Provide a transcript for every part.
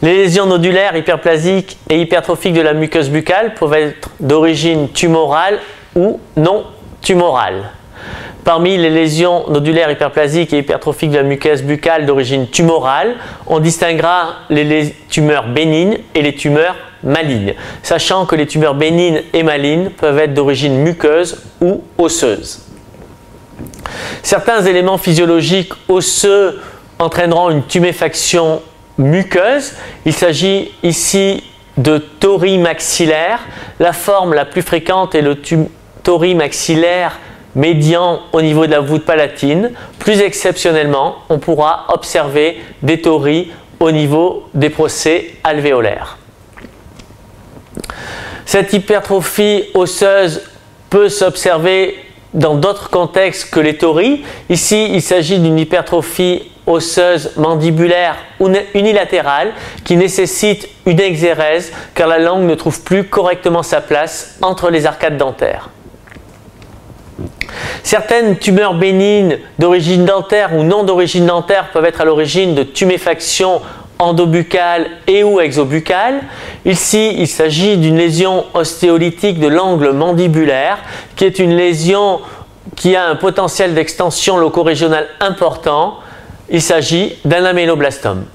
Les lésions nodulaires, hyperplasiques et hypertrophiques de la muqueuse buccale peuvent être d'origine tumorale ou non tumorale. Parmi les lésions nodulaires hyperplasiques et hypertrophiques de la muqueuse buccale d'origine tumorale, on distinguera les tumeurs bénignes et les tumeurs malignes, sachant que les tumeurs bénignes et malignes peuvent être d'origine muqueuse ou osseuse. Certains éléments physiologiques osseux entraîneront une tuméfaction muqueuse. Il s'agit ici de tories maxillaires. La forme la plus fréquente est le torie maxillaire médian au niveau de la voûte palatine. Plus exceptionnellement, on pourra observer des tories au niveau des procès alvéolaires. Cette hypertrophie osseuse peut s'observer dans d'autres contextes que les tories. Ici, il s'agit d'une hypertrophie osseuse mandibulaire unilatérale qui nécessite une exérèse car la langue ne trouve plus correctement sa place entre les arcades dentaires. Certaines tumeurs bénignes d'origine dentaire ou non d'origine dentaire peuvent être à l'origine de tuméfaction endobuccale et ou exobuccale. Ici, il s'agit d'une lésion ostéolytique de l'angle mandibulaire qui est une lésion qui a un potentiel d'extension locorégionale important. Il s'agit d'un lamelloblastome.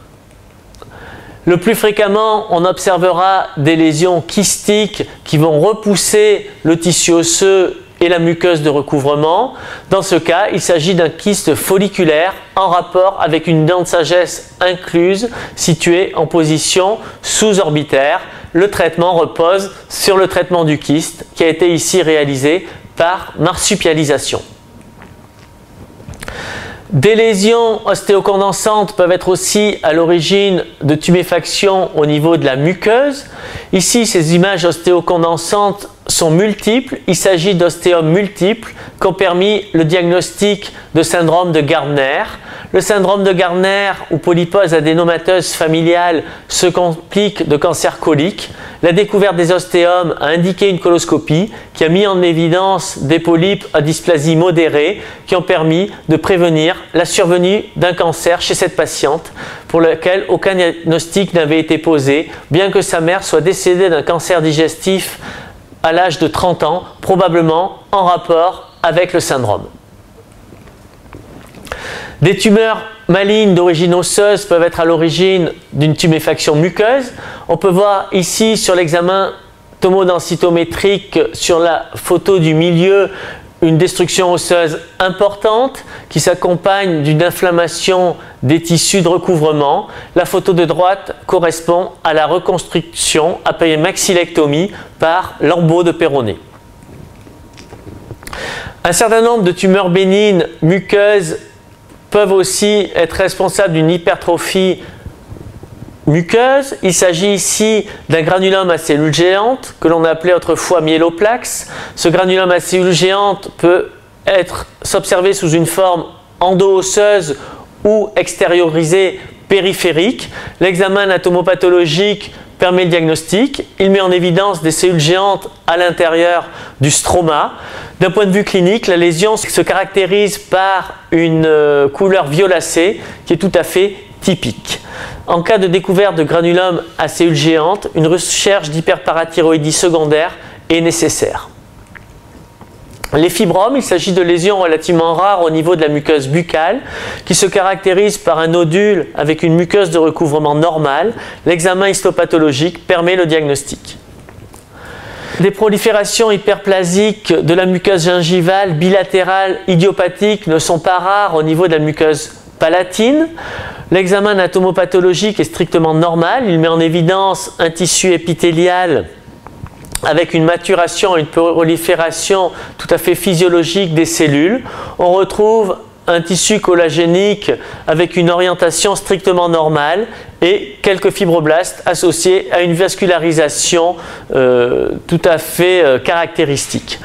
Le plus fréquemment, on observera des lésions kystiques qui vont repousser le tissu osseux et la muqueuse de recouvrement. Dans ce cas, il s'agit d'un kyste folliculaire en rapport avec une dent de sagesse incluse située en position sous-orbitaire. Le traitement repose sur le traitement du kyste qui a été ici réalisé par marsupialisation. Des lésions ostéocondensantes peuvent être aussi à l'origine de tuméfaction au niveau de la muqueuse. Ici, ces images ostéocondensantes sont multiples. Il s'agit d'ostéomes multiples qui ont permis le diagnostic de syndrome de Gardner. Le syndrome de Gardner ou polypose adénomateuse familiale se complique de cancer colique. La découverte des ostéomes a indiqué une coloscopie qui a mis en évidence des polypes à dysplasie modérée qui ont permis de prévenir la survenue d'un cancer chez cette patiente pour lequel aucun diagnostic n'avait été posé, bien que sa mère soit décédée d'un cancer digestif à l'âge de 30 ans, probablement en rapport avec le syndrome. Des tumeurs malignes d'origine osseuse peuvent être à l'origine d'une tuméfaction muqueuse. On peut voir ici sur l'examen tomodensitométrique sur la photo du milieu une destruction osseuse importante qui s'accompagne d'une inflammation des tissus de recouvrement. La photo de droite correspond à la reconstruction après maxillectomie par lambeau de Peyronet. Un certain nombre de tumeurs bénignes muqueuses peuvent aussi être responsables d'une hypertrophie muqueuse. Il s'agit ici d'un granulome à cellules géantes que l'on appelait autrefois myéloplax. Ce granulome à cellules géantes peut s'observer sous une forme endo-osseuse ou extériorisée périphérique. L'examen anatomopathologique permet le diagnostic. Il met en évidence des cellules géantes à l'intérieur du stroma. D'un point de vue clinique, la lésion se caractérise par une couleur violacée qui est tout à fait typique. En cas de découverte de granulome à cellules géantes, une recherche d'hyperparathyroïdie secondaire est nécessaire. Les fibromes, il s'agit de lésions relativement rares au niveau de la muqueuse buccale qui se caractérisent par un nodule avec une muqueuse de recouvrement normale. L'examen histopathologique permet le diagnostic. Des proliférations hyperplasiques de la muqueuse gingivale bilatérale idiopathique ne sont pas rares au niveau de la muqueuse palatine. L'examen anatomopathologique est strictement normal. Il met en évidence un tissu épithélial avec une maturation et une prolifération tout à fait physiologique des cellules. On retrouve un tissu collagénique avec une orientation strictement normale et quelques fibroblastes associés à une vascularisation tout à fait caractéristique.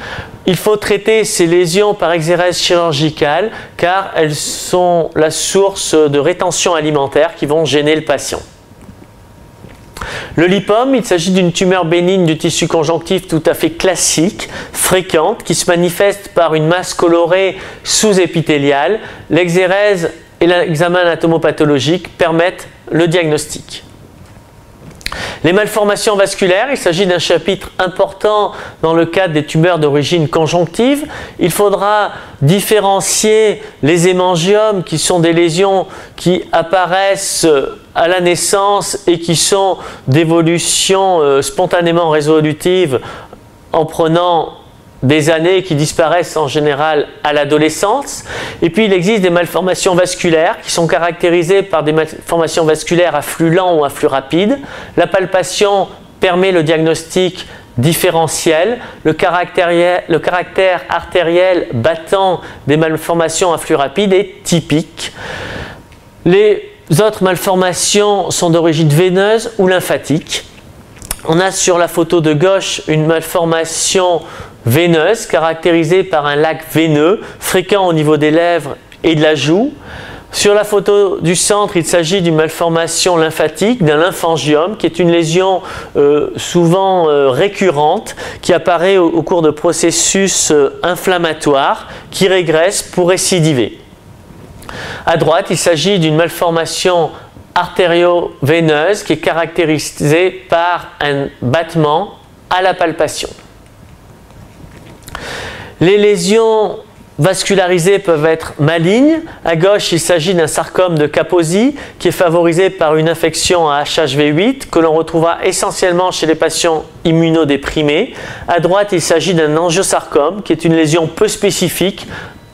Il faut traiter ces lésions par exérèse chirurgicale car elles sont la source de rétention alimentaire qui vont gêner le patient. Le lipome, il s'agit d'une tumeur bénigne du tissu conjonctif tout à fait classique, fréquente, qui se manifeste par une masse colorée sous-épithéliale. L'exérèse et l'examen anatomopathologique permettent le diagnostic. Les malformations vasculaires, il s'agit d'un chapitre important dans le cadre des tumeurs d'origine conjonctive. Il faudra différencier les hémangiomes qui sont des lésions qui apparaissent à la naissance et qui sont d'évolution spontanément résolutive en prenant des années qui disparaissent en général à l'adolescence. Et puis il existe des malformations vasculaires qui sont caractérisées par des malformations vasculaires à flux lent ou à flux rapide. La palpation permet le diagnostic différentiel. Le caractère artériel battant des malformations à flux rapide est typique. Les autres malformations sont d'origine veineuse ou lymphatique. On a sur la photo de gauche une malformation veineuse caractérisée par un lac veineux fréquent au niveau des lèvres et de la joue. Sur la photo du centre, il s'agit d'une malformation lymphatique, d'un lymphangiome, qui est une lésion souvent récurrente, qui apparaît au cours de processus inflammatoires, qui régresse pour récidiver. À droite, il s'agit d'une malformation artério-veineuse qui est caractérisée par un battement à la palpation. Les lésions vascularisées peuvent être malignes. À gauche, il s'agit d'un sarcome de Kaposi qui est favorisé par une infection à HHV8 que l'on retrouvera essentiellement chez les patients immunodéprimés. À droite, il s'agit d'un angiosarcome qui est une lésion peu spécifique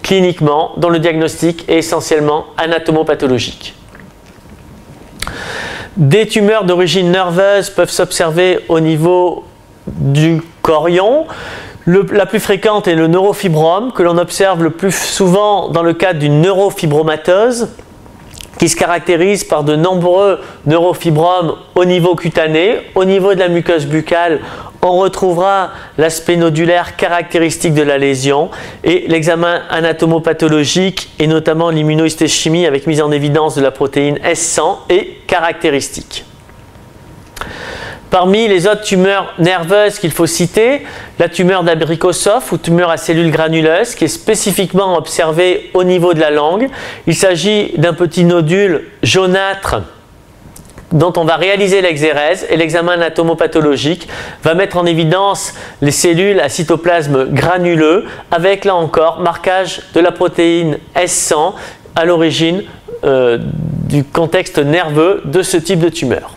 cliniquement dont le diagnostic est essentiellement anatomopathologique. Des tumeurs d'origine nerveuse peuvent s'observer au niveau du chorion. La plus fréquente est le neurofibrome, que l'on observe le plus souvent dans le cadre d'une neurofibromatose, qui se caractérise par de nombreux neurofibromes au niveau cutané. Au niveau de la muqueuse buccale, on retrouvera l'aspect nodulaire caractéristique de la lésion et l'examen anatomopathologique et notamment l'immunohistochimie avec mise en évidence de la protéine S100 est caractéristique. Parmi les autres tumeurs nerveuses qu'il faut citer, la tumeur d'Abrikosov ou tumeur à cellules granuleuses qui est spécifiquement observée au niveau de la langue. Il s'agit d'un petit nodule jaunâtre dont on va réaliser l'exérèse et l'examen anatomopathologique va mettre en évidence les cellules à cytoplasme granuleux avec là encore marquage de la protéine S100 à l'origine du contexte nerveux de ce type de tumeur.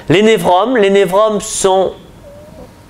Les névromes sont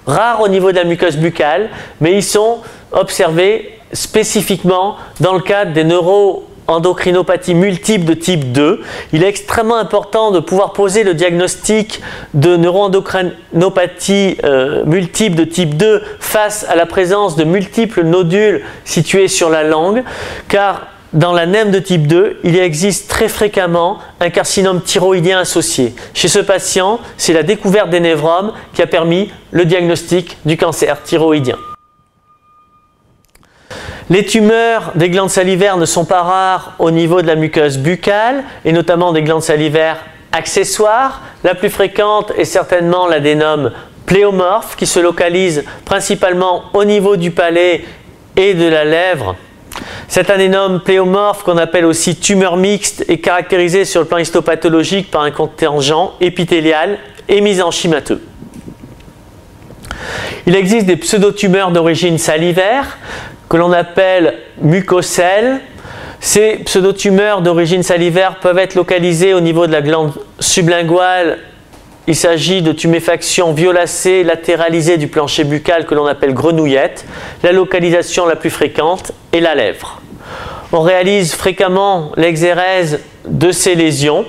rares au niveau de la muqueuse buccale, mais ils sont observés spécifiquement dans le cadre des neuroendocrinopathies multiples de type 2. Il est extrêmement important de pouvoir poser le diagnostic de neuroendocrinopathie multiple de type 2 face à la présence de multiples nodules situés sur la langue, car dans la NEM de type 2, il existe très fréquemment un carcinome thyroïdien associé. Chez ce patient, c'est la découverte des névromes qui a permis le diagnostic du cancer thyroïdien. Les tumeurs des glandes salivaires ne sont pas rares au niveau de la muqueuse buccale et notamment des glandes salivaires accessoires. La plus fréquente est certainement l'adénome pléomorphe qui se localise principalement au niveau du palais et de la lèvre. Cet adénome pléomorphe, qu'on appelle aussi tumeur mixte, est caractérisé sur le plan histopathologique par un contingent épithélial et mésenchymateux. Il existe des pseudotumeurs d'origine salivaire que l'on appelle mucocèles. Ces pseudotumeurs d'origine salivaire peuvent être localisées au niveau de la glande sublinguale. Il s'agit de tuméfaction violacée latéralisée du plancher buccal que l'on appelle grenouillette. La localisation la plus fréquente est la lèvre. On réalise fréquemment l'exérèse de ces lésions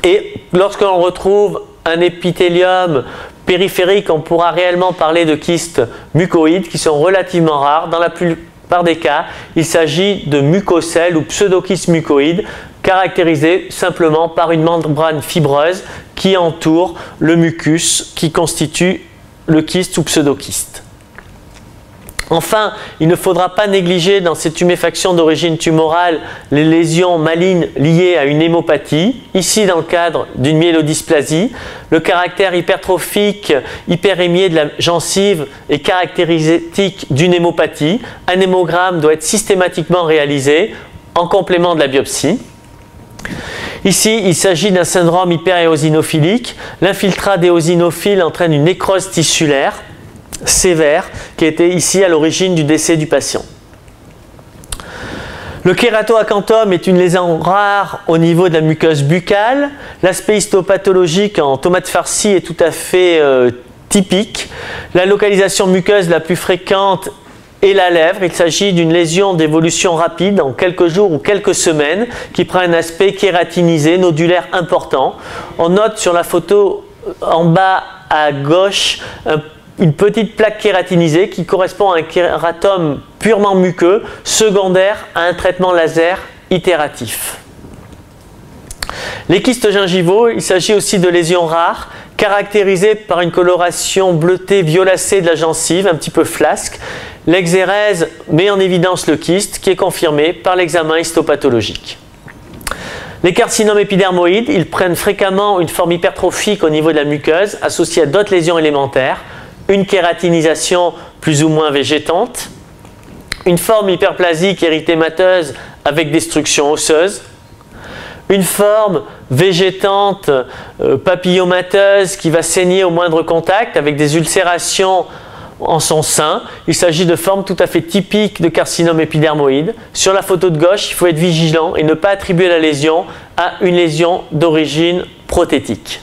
et lorsque l'on retrouve un épithélium périphérique, on pourra réellement parler de kystes mucoïdes qui sont relativement rares. Dans la plupart des cas, il s'agit de mucocèles ou pseudokystes mucoïdes caractérisés simplement par une membrane fibreuse qui entoure le mucus qui constitue le kyste ou pseudokyste. Enfin, il ne faudra pas négliger dans ces tuméfactions d'origine tumorale les lésions malignes liées à une hémopathie, ici dans le cadre d'une myélodysplasie. Le caractère hypertrophique, hyperémié de la gencive est caractéristique d'une hémopathie. Un hémogramme doit être systématiquement réalisé en complément de la biopsie. Ici, il s'agit d'un syndrome hyperéosinophilique. L'infiltrat d'éosinophile entraîne une nécrose tissulaire sévère qui était ici à l'origine du décès du patient. Le kératoacanthome est une lésion rare au niveau de la muqueuse buccale. L'aspect histopathologique en tomate farcie est tout à fait typique. La localisation muqueuse la plus fréquente est la lèvre. Il s'agit d'une lésion d'évolution rapide en quelques jours ou quelques semaines qui prend un aspect kératinisé, nodulaire important. On note sur la photo en bas à gauche une petite plaque kératinisée qui correspond à un kératome purement muqueux, secondaire à un traitement laser itératif. Les kystes gingivaux, il s'agit aussi de lésions rares, caractérisées par une coloration bleutée violacée de la gencive, un petit peu flasque. L'exérèse met en évidence le kyste qui est confirmé par l'examen histopathologique. Les carcinomes épidermoïdes, ils prennent fréquemment une forme hypertrophique au niveau de la muqueuse, associée à d'autres lésions élémentaires, une kératinisation plus ou moins végétante, une forme hyperplasique érythémateuse avec destruction osseuse, une forme végétante papillomateuse qui va saigner au moindre contact avec des ulcérations en son sein. Il s'agit de formes tout à fait typiques de carcinome épidermoïde. Sur la photo de gauche, il faut être vigilant et ne pas attribuer la lésion à une lésion d'origine prothétique.